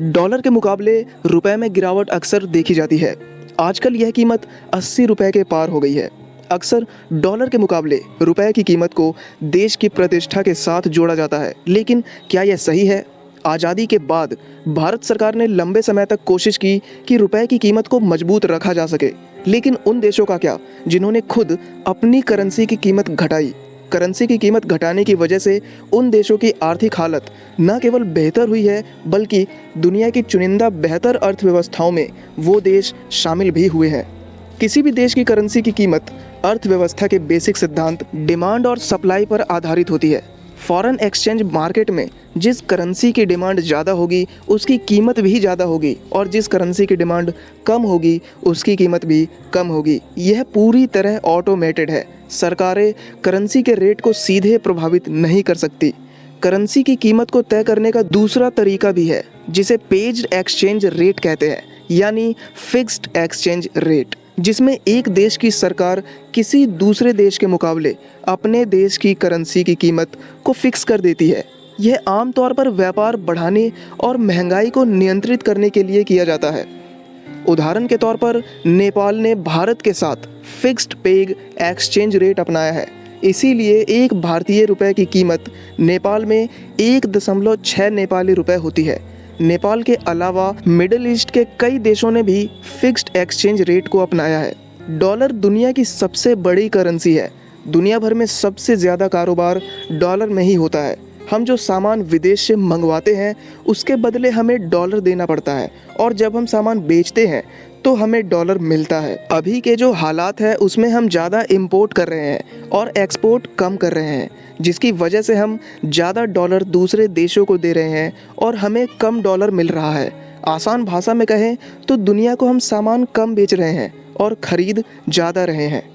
Dollar के मुकाबले रुपए में गिरावट अक्सर देखी जाती है। आजकल यह कीमत 80 रुपए के पार हो गई है। अक्सर डॉलर के मुकाबले रुपए की कीमत को देश की प्रतिष्ठा के साथ जोड़ा जाता है, लेकिन क्या यह सही है? आज़ादी के बाद भारत सरकार ने लंबे समय तक कोशिश की कि रुपए की कीमत को मजबूत रखा जा सके, लेकिन उन देशों का क्या जिन्होंने खुद अपनी करेंसी की कीमत घटाई। करेंसी की कीमत घटाने की वजह से उन देशों की आर्थिक हालत न केवल बेहतर हुई है, बल्कि दुनिया की चुनिंदा बेहतर अर्थव्यवस्थाओं में वो देश शामिल भी हुए हैं। किसी भी देश की करेंसी की कीमत अर्थव्यवस्था के बेसिक सिद्धांत डिमांड और सप्लाई पर आधारित होती है। फॉरेन एक्सचेंज मार्केट में जिस करेंसी की डिमांड ज़्यादा होगी उसकी कीमत भी ज़्यादा होगी, और जिस करेंसी की डिमांड कम होगी उसकी कीमत भी कम होगी। यह पूरी तरह ऑटोमेटेड है। सरकारें करेंसी के रेट को सीधे प्रभावित नहीं कर सकती। करेंसी की कीमत को तय करने का दूसरा तरीका भी है, जिसे पेज्ड एक्सचेंज रेट कहते हैं, यानी फिक्स्ड एक्सचेंज रेट, जिसमें एक देश की सरकार किसी दूसरे देश के मुकाबले अपने देश की करेंसी की कीमत को फिक्स कर देती है। यह आमतौर पर व्यापार बढ़ाने और महंगाई को नियंत्रित करने के लिए किया जाता है। उदाहरण के तौर पर नेपाल ने भारत के साथ फिक्स्ड पेग एक्सचेंज रेट अपनाया है। इसीलिए एक भारतीय रुपए की कीमत नेपाल में 1.6 नेपाली रुपए होती है। नेपाल के अलावा मिडिल ईस्ट के कई देशों ने भी फिक्स्ड एक्सचेंज रेट को अपनाया है। डॉलर दुनिया की सबसे बड़ी करेंसी है। दुनिया भर में सबसे ज़्यादा कारोबार डॉलर में ही होता है। हम जो सामान विदेश से मंगवाते हैं उसके बदले हमें डॉलर देना पड़ता है, और जब हम सामान बेचते हैं तो हमें डॉलर मिलता है। अभी के जो हालात है उसमें हम ज़्यादा इंपोर्ट कर रहे हैं और एक्सपोर्ट कम कर रहे हैं, जिसकी वजह से हम ज़्यादा डॉलर दूसरे देशों को दे रहे हैं और हमें कम डॉलर मिल रहा है। आसान भाषा में कहें तो दुनिया को हम सामान कम बेच रहे हैं और ख़रीद ज़्यादा रहे हैं।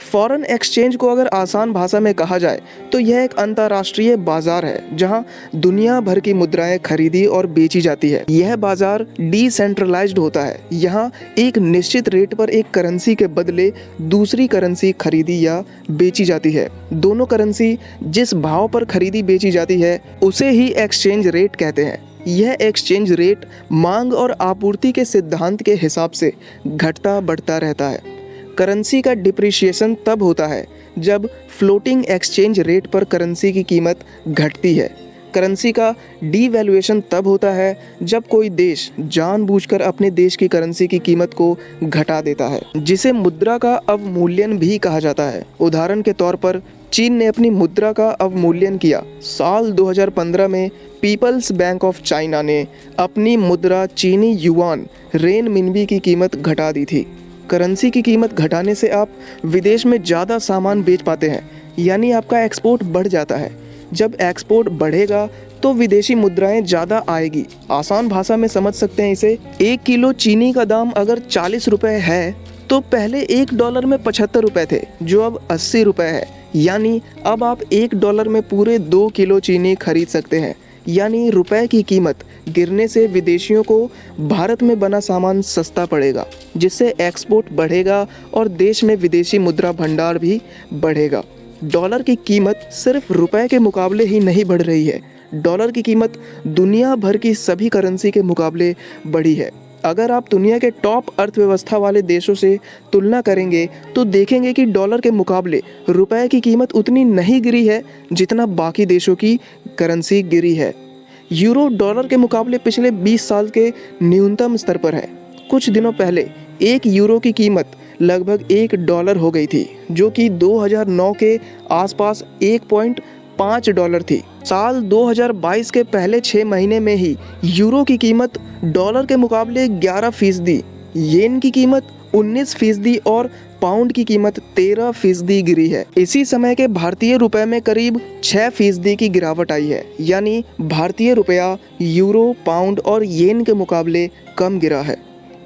फॉरेन एक्सचेंज को अगर आसान भाषा में कहा जाए तो यह एक अंतर्राष्ट्रीय बाजार है, जहां दुनिया भर की मुद्राएं खरीदी और बेची जाती है। यह बाजार डिसेंट्रलाइज्ड होता है। यहां एक निश्चित रेट पर एक करेंसी के बदले दूसरी करेंसी खरीदी या बेची जाती है। दोनों करेंसी जिस भाव पर खरीदी बेची जाती है उसे ही एक्सचेंज रेट कहते हैं। यह एक्सचेंज रेट मांग और आपूर्ति के सिद्धांत के हिसाब से घटता बढ़ता रहता है। करेंसी का डिप्रिशिएशन तब होता है जब फ्लोटिंग एक्सचेंज रेट पर करेंसी की कीमत घटती है। करेंसी का डीवैल्यूएशन तब होता है जब कोई देश जानबूझकर अपने देश की करेंसी की कीमत को घटा देता है, जिसे मुद्रा का अवमूल्यन भी कहा जाता है। उदाहरण के तौर पर चीन ने अपनी मुद्रा का अवमूल्यन किया। साल 2015 में पीपल्स बैंक ऑफ चाइना ने अपनी मुद्रा चीनी युआन रेनमिनबी की कीमत घटा दी थी। करेंसी की कीमत घटाने से आप विदेश में ज़्यादा सामान बेच पाते हैं, यानी आपका एक्सपोर्ट बढ़ जाता है। जब एक्सपोर्ट बढ़ेगा तो विदेशी मुद्राएं ज़्यादा आएगी। आसान भाषा में समझ सकते हैं इसे। 1 किलो चीनी का दाम अगर 40 रुपये है तो पहले $1 में 75 रुपये थे, जो अब 80 रुपये है। यानी अब आप $1 में पूरे 2 किलो चीनी खरीद सकते हैं। यानी रुपए की कीमत गिरने से विदेशियों को भारत में बना सामान सस्ता पड़ेगा, जिससे एक्सपोर्ट बढ़ेगा और देश में विदेशी मुद्रा भंडार भी बढ़ेगा। डॉलर की कीमत सिर्फ रुपए के मुकाबले ही नहीं बढ़ रही है। डॉलर की कीमत दुनिया भर की सभी करेंसी के मुकाबले बढ़ी है। अगर आप दुनिया के टॉप अर्थव्यवस्था वाले देशों से तुलना करेंगे तो देखेंगे कि डॉलर के मुकाबले रुपए की कीमत उतनी नहीं गिरी है जितना बाकी देशों की करेंसी गिरी है। यूरो डॉलर के मुकाबले पिछले 20 साल के न्यूनतम स्तर पर है। कुछ दिनों पहले 1 यूरो की कीमत लगभग $1 हो गई थी, जो कि 2009 के आसपास $1.5 थी। साल 2022 के पहले 6 महीने में ही यूरो की कीमत डॉलर के मुकाबले 11%, येन की कीमत 19% और पाउंड की कीमत 13% गिरी है। इसी समय के भारतीय रुपए में करीब 6% की गिरावट आई है। यानी भारतीय रुपया यूरो, पाउंड और येन के मुकाबले कम गिरा है।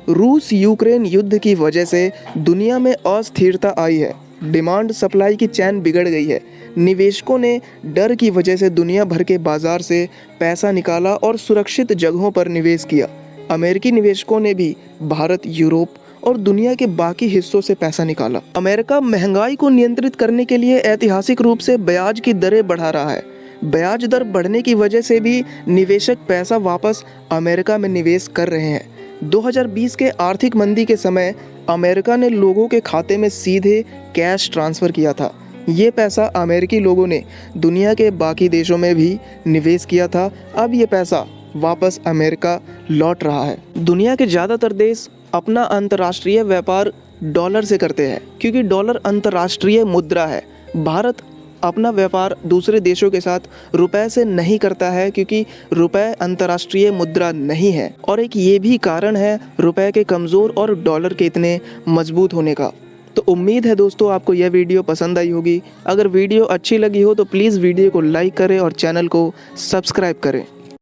रूस यूक्रेन युद्ध की वजह से दुनिया में अस्थिरता आई है। डिमांड सप्लाई की चैन बिगड़ गई है। निवेशकों ने डर की वजह से दुनिया भर के बाजार से पैसा निकाला और सुरक्षित जगहों पर निवेश किया। अमेरिकी निवेशकों ने भी भारत, यूरोप और दुनिया के बाकी हिस्सों से पैसा निकाला। अमेरिका महंगाई को नियंत्रित करने के लिए ऐतिहासिक रूप से ब्याज की दरें बढ़ा रहा है। ब्याज दर बढ़ने की वजह से भी निवेशक पैसा वापस अमेरिका में निवेश कर रहे हैं। 2020 के आर्थिक मंदी के समय अमेरिका ने लोगों के खाते में सीधे कैश ट्रांसफ़र किया था। ये पैसा अमेरिकी लोगों ने दुनिया के बाकी देशों में भी निवेश किया था। अब ये पैसा वापस अमेरिका लौट रहा है। दुनिया के ज़्यादातर देश अपना अंतर्राष्ट्रीय व्यापार डॉलर से करते हैं, क्योंकि डॉलर अंतर्राष्ट्रीय मुद्रा है। भारत अपना व्यापार दूसरे देशों के साथ रुपए से नहीं करता है, क्योंकि रुपए अंतर्राष्ट्रीय मुद्रा नहीं है। और एक ये भी कारण है रुपए के कमज़ोर और डॉलर के इतने मजबूत होने का। तो उम्मीद है दोस्तों आपको यह वीडियो पसंद आई होगी। अगर वीडियो अच्छी लगी हो तो प्लीज़ वीडियो को लाइक करें और चैनल को सब्सक्राइब करें।